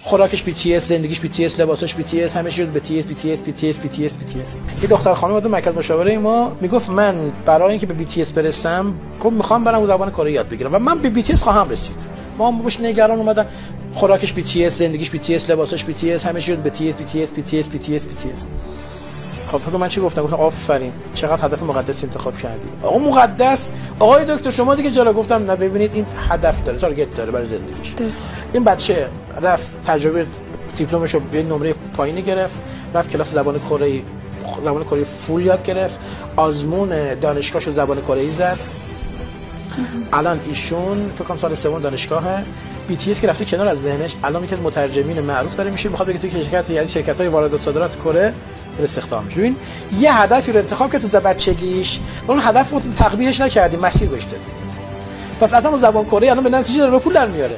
خوراکش BTS، زندگیش BTS، لباسش BTS، همه چیز BTS. یه دختر خانم اومد مرکز مشاوره ما میگفت من برای اینکه به BTS برسم میخوام برم زبان کره یاد بگیرم و من به BTS خواهم رسید. ما باش نگران اومدن، خوراکش BTS، زندگیش BTS، لباسش BTS، همه چیز BTS. خب فکر من چی گفتم آفرین چقدر هدف مقدس انتخاب کردی. آقا مقدس، آقای دکتر شما دیگه جلا گفتم نه ببینید این هدف داره، تارگت داره برای زندگیش. درست. این بچه رفت تجربه دیپلمشو به نمره پایینی گرفت، رفت کلاس زبان کره فول یاد گرفت، آزمون دانشگاهشو زبان کره زد. الان ایشون فکر کنم سال سوم دانشگاهه. BTS که رفته کنار از ذهنش، الان یکی از مترجمین معروف داره میشه، میخواد بگه توی شرکت، یعنی شرکت‌های وارد و صادرات کره استخدام میشه. ببین یه هدفی رو انتخاب که تو بچگیش اون هدف رو تقبیحش نکردی، مسیر بهش دادی. پس اصلا زبان کره الان به نتیجه داره پول در میاره.